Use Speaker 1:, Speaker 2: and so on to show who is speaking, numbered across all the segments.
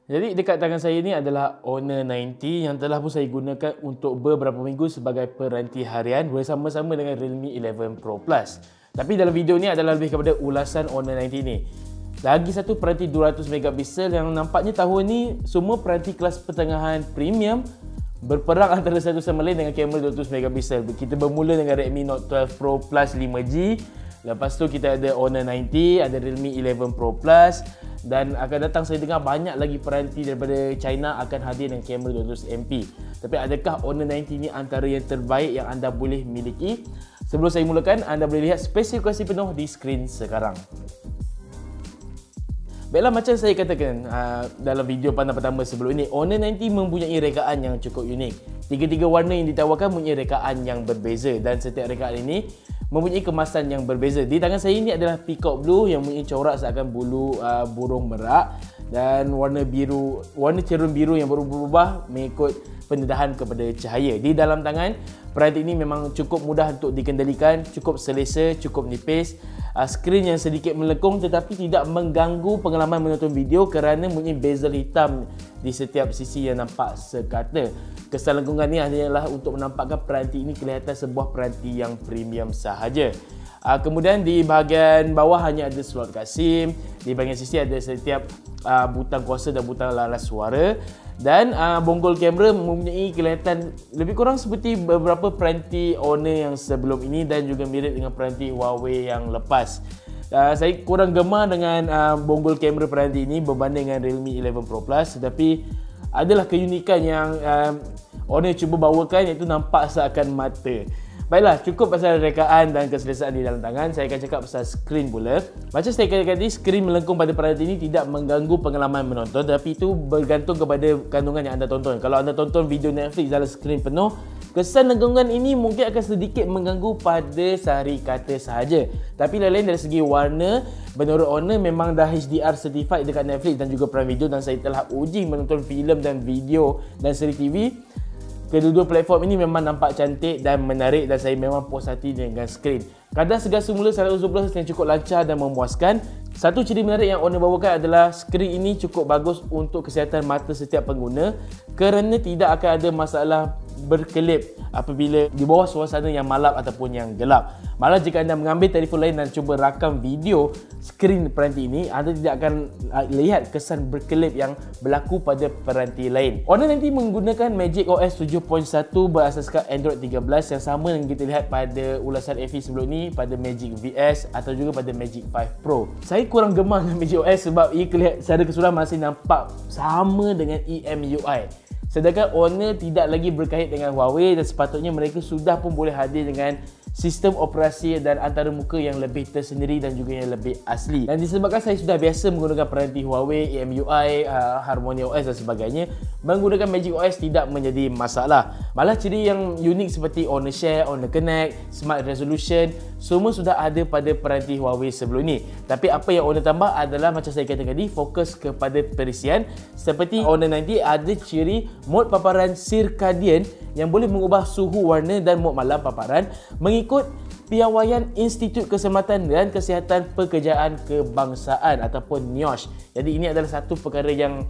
Speaker 1: Jadi dekat tangan saya ni adalah Honor 90 yang telah pun saya gunakan untuk beberapa minggu sebagai peranti harian bersama-sama dengan Realme 11 Pro Plus. Tapi dalam video ni adalah lebih kepada ulasan Honor 90 ni. Lagi satu peranti 200 megapiksel yang nampaknya tahun ni semua peranti kelas pertengahan premium berperang antara satu sama lain dengan kamera 200 megapiksel. Kita bermula dengan Redmi Note 12 Pro Plus 5G. Lepas tu kita ada Honor 90, ada Realme 11 Pro Plus, dan akan datang saya dengar banyak lagi peranti daripada China akan hadir dengan kamera 200MP. Tapi adakah Honor 90 ni antara yang terbaik yang anda boleh miliki? Sebelum saya mulakan, anda boleh lihat spesifikasi penuh di skrin sekarang. Baiklah, macam saya katakan dalam video pandang pertama sebelum ini, Honor 90 mempunyai rekaan yang cukup unik. Tiga-tiga warna yang ditawarkan mempunyai rekaan yang berbeza dan setiap rekaan ini mempunyai kemasan yang berbeza. Di tangan saya ini adalah peacock blue yang mempunyai corak seakan bulu burung merak, dan warna biru, warna cerun biru yang berubah mengikut pendedahan kepada cahaya. Di dalam tangan, peranti ini memang cukup mudah untuk dikendalikan, cukup selesa, cukup nipis. Skrin yang sedikit melengkung tetapi tidak mengganggu pengalaman menonton video kerana mempunyai bezel hitam di setiap sisi yang nampak sekata. Kesan lengkungan ini hanyalah untuk menampakkan peranti ini kelihatan sebuah peranti yang premium sahaja. Kemudian di bahagian bawah hanya ada slot card SIM, di bahagian sisi ada setiap butang kuasa dan butang laras suara, dan bonggol kamera mempunyai kelihatan lebih kurang seperti beberapa peranti Honor yang sebelum ini dan juga mirip dengan peranti Huawei yang lepas. Saya kurang gemar dengan bonggol kamera peranti ini berbanding dengan Realme 11 Pro Plus, tetapi adalah keunikan yang Honor cuba bawakan, iaitu nampak seakan mata. Baiklah, cukup pasal rekaan dan keselesaan di dalam tangan. Saya akan cakap pasal skrin pula. Macam saya katakan tadi, skrin melengkung pada peranti ini tidak mengganggu pengalaman menonton, tapi itu bergantung kepada kandungan yang anda tonton. Kalau anda tonton video Netflix dalam skrin penuh, kesan lengkungan ini mungkin akan sedikit mengganggu pada sehari kata sahaja. Tapi lain-lain dari segi warna, menurut Honor memang dah HDR certified dekat Netflix dan juga Prime Video, dan saya telah uji menonton filem dan video dan seri TV. Kedua-dua platform ini memang nampak cantik dan menarik, dan saya memang puas hati dengan skrin. Kadar segar semula 120Hz yang cukup lancar dan memuaskan. Satu ciri menarik yang Honor bawakan adalah skrin ini cukup bagus untuk kesihatan mata setiap pengguna kerana tidak akan ada masalah berkelip apabila di bawah suasana yang malap ataupun yang gelap. Malah jika anda mengambil telefon lain dan cuba rakam video skrin peranti ini, anda tidak akan lihat kesan berkelip yang berlaku pada peranti lain. Honor nanti menggunakan Magic OS 7.1 berasaskan Android 13 yang sama yang kita lihat pada ulasan FE sebelum ini pada Magic VS atau juga pada Magic 5 Pro. Saya kurang gemar dengan Magic OS sebab ia secara keseluruhan masih nampak sama dengan EMUI. Sedangkan Honor tidak lagi berkait dengan Huawei dan sepatutnya mereka sudah pun boleh hadir dengan sistem operasi dan antarmuka yang lebih tersendiri dan juga yang lebih asli. Dan disebabkan saya sudah biasa menggunakan peranti Huawei, EMUI, Harmony OS dan sebagainya, menggunakan Magic OS tidak menjadi masalah. Malah ciri yang unik seperti Honor Share, Honor Connect, Smart Resolution, semua sudah ada pada peranti Huawei sebelum ini. Tapi apa yang Honor tambah adalah macam saya katakan tadi, fokus kepada perisian. Seperti Honor 90 ada ciri mod paparan circadian yang boleh mengubah suhu warna dan mod malam paparan mengikut piawaian Institut Keselamatan dan Kesihatan Pekerjaan Kebangsaan ataupun NIOSH. Jadi ini adalah satu perkara yang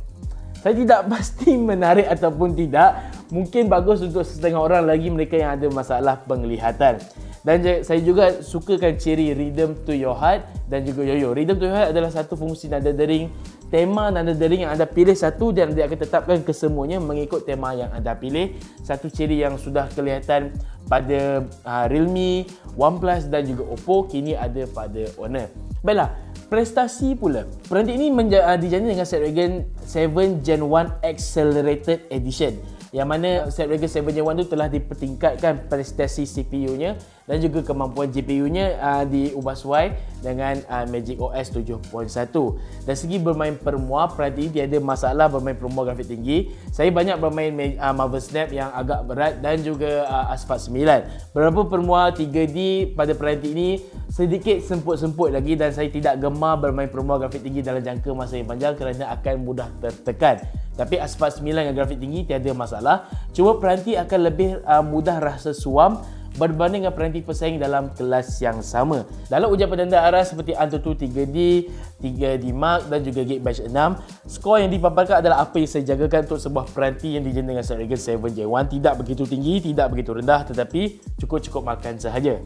Speaker 1: saya tidak pasti menarik ataupun tidak. Mungkin bagus untuk setengah orang lagi mereka yang ada masalah penglihatan. Dan saya juga sukakan ciri Rhythm to Your Heart dan juga Yoyo. Rhythm to Your Heart adalah satu fungsi nada dering. Tema nada dering yang anda pilih satu dan dia akan tetapkan kesemuanya mengikut tema yang anda pilih. Satu ciri yang sudah kelihatan pada Realme, OnePlus dan juga Oppo, kini ada pada Honor. Baiklah, prestasi pula. Peranti ini dijanji dengan Snapdragon 7 Gen 1 Accelerated Edition, yang mana Snapdragon 7 Gen 1 tu telah dipertingkatkan prestasi CPU-nya dan juga kemampuan GPU-nya diubah sesuai dengan Magic OS 7.1. Dari segi bermain permuah, peranti ini tiada masalah bermain permuah grafik tinggi. Saya banyak bermain Marvel Snap yang agak berat dan juga Asphalt 9. Beberapa permuah 3D pada peranti ini sedikit semput-semput lagi dan saya tidak gemar bermain permuah grafik tinggi dalam jangka masa yang panjang kerana akan mudah tertekan. Tapi Asphalt 9 dengan grafik tinggi tiada masalah. Cuma peranti akan lebih mudah rasa suam berbanding dengan peranti pesaing dalam kelas yang sama. Dalam ujian penanda arah seperti AnTuTu 3D, 3D Mark dan juga Geekbench 6, skor yang dipaparkan adalah apa yang saya jagakan untuk sebuah peranti yang dijana dengan Snapdragon 7Gen 1. Tidak begitu tinggi, tidak begitu rendah, tetapi cukup makan sahaja.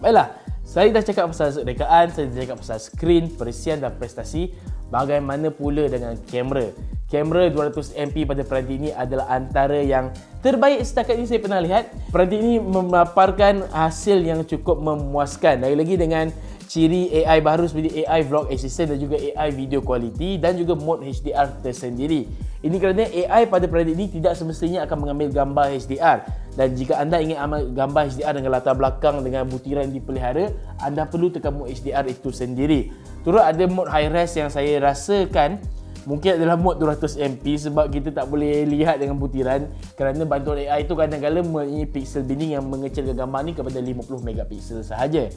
Speaker 1: Baiklah, saya dah cakap pasal rekaan, saya dah cakap pasal skrin, perisian dan prestasi. Bagaimana pula dengan kamera? Kamera 200MP pada peranti ini adalah antara yang terbaik setakat ini saya pernah lihat. Peranti ini memaparkan hasil yang cukup memuaskan. Lagi-lagi dengan ciri AI baru seperti AI Vlog Assistant dan juga AI Video Quality dan juga mode HDR tersendiri. Ini kerana AI pada peranti ini tidak semestinya akan mengambil gambar HDR. Dan jika anda ingin ambil gambar HDR dengan latar belakang dengan butiran dipelihara, anda perlu tekan mode HDR itu sendiri. Turut ada mode high res yang saya rasakan mungkin adalah mode 200MP sebab kita tak boleh lihat dengan butiran kerana bantuan AI itu kadang-kadang mempunyai pixel binning yang mengecilkan gambar ni kepada 50 megapiksel sahaja.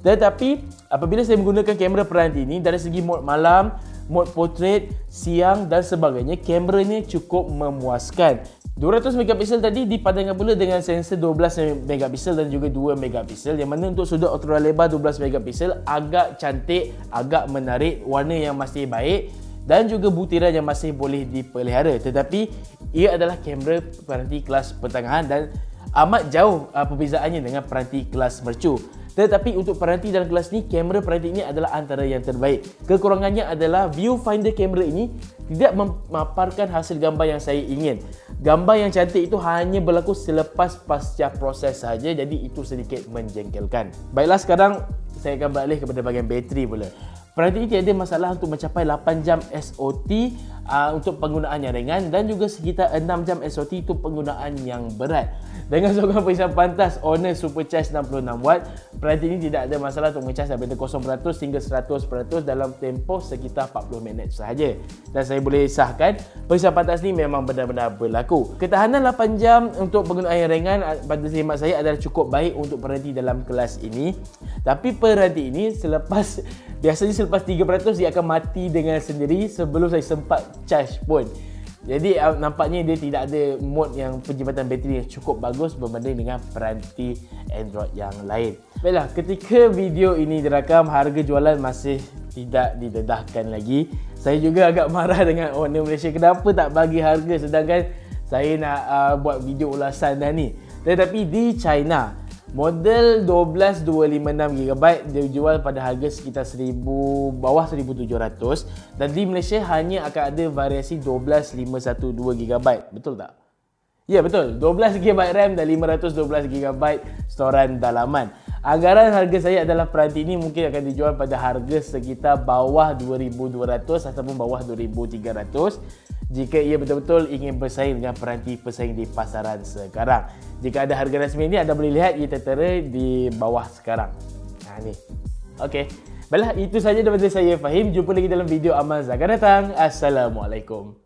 Speaker 1: Tetapi apabila saya menggunakan kamera peranti ini dari segi mode malam, mode portrait, siang dan sebagainya, kamera ini cukup memuaskan. 200 megapiksel tadi dipadankan pula dengan sensor 12 megapiksel dan juga 2 megapiksel, yang mana untuk sudut ultra lebar 12 megapiksel agak cantik, agak menarik, warna yang masih baik dan juga butiran yang masih boleh dipelihara. Tetapi ia adalah kamera peranti kelas pertengahan dan amat jauh perbezaannya dengan peranti kelas mercu. Tetapi untuk peranti dalam kelas ni, kamera peranti ini adalah antara yang terbaik. Kekurangannya adalah viewfinder kamera ini tidak memaparkan hasil gambar yang saya ingin. Gambar yang cantik itu hanya berlaku selepas pasca proses sahaja, jadi itu sedikit menjengkelkan. Baiklah, sekarang saya akan beralih kepada bahagian bateri pula. Peranti ini tiada masalah untuk mencapai 8 jam SOT untuk penggunaan yang ringan dan juga sekitar 6 jam SOT untuk penggunaan yang berat. Dengan sokongan perisian pantas Honor Supercharge 66W, peranti ini tidak ada masalah untuk mengecas daripada 0% hingga 100% dalam tempoh sekitar 40 minit sahaja. Dan saya boleh sahkan perisian pantas ni memang benar-benar berlaku. Ketahanan 8 jam untuk penggunaan yang ringan pada khidmat saya adalah cukup baik untuk peranti dalam kelas ini. Tapi peranti ini biasanya selepas 3% dia akan mati dengan sendiri sebelum saya sempat charge pun. Jadi nampaknya dia tidak ada mode yang penjimatan bateri yang cukup bagus berbanding dengan peranti Android yang lain. Baiklah, ketika video ini dirakam, harga jualan masih tidak didedahkan lagi. Saya juga agak marah dengan owner Malaysia, kenapa tak bagi harga sedangkan saya nak buat video ulasan dah ni. Tetapi di China, model 12256GB dia jual pada harga sekitar bawah 1,700 dan di Malaysia hanya akan ada variasi 12512GB. Betul tak? Ya, betul. 12GB RAM dan 512GB storan dalaman. Anggaran harga saya adalah peranti ini mungkin akan dijual pada harga sekitar bawah 2,200 ataupun bawah 2,300 jika ia betul-betul ingin bersaing dengan peranti pesaing di pasaran sekarang. Jika ada harga rasmi ini, anda boleh lihat ia tertera di bawah sekarang. Ni. Okey. Baiklah, itu sahaja daripada saya, Fahim. Jumpa lagi dalam video amal akan datang. Assalamualaikum.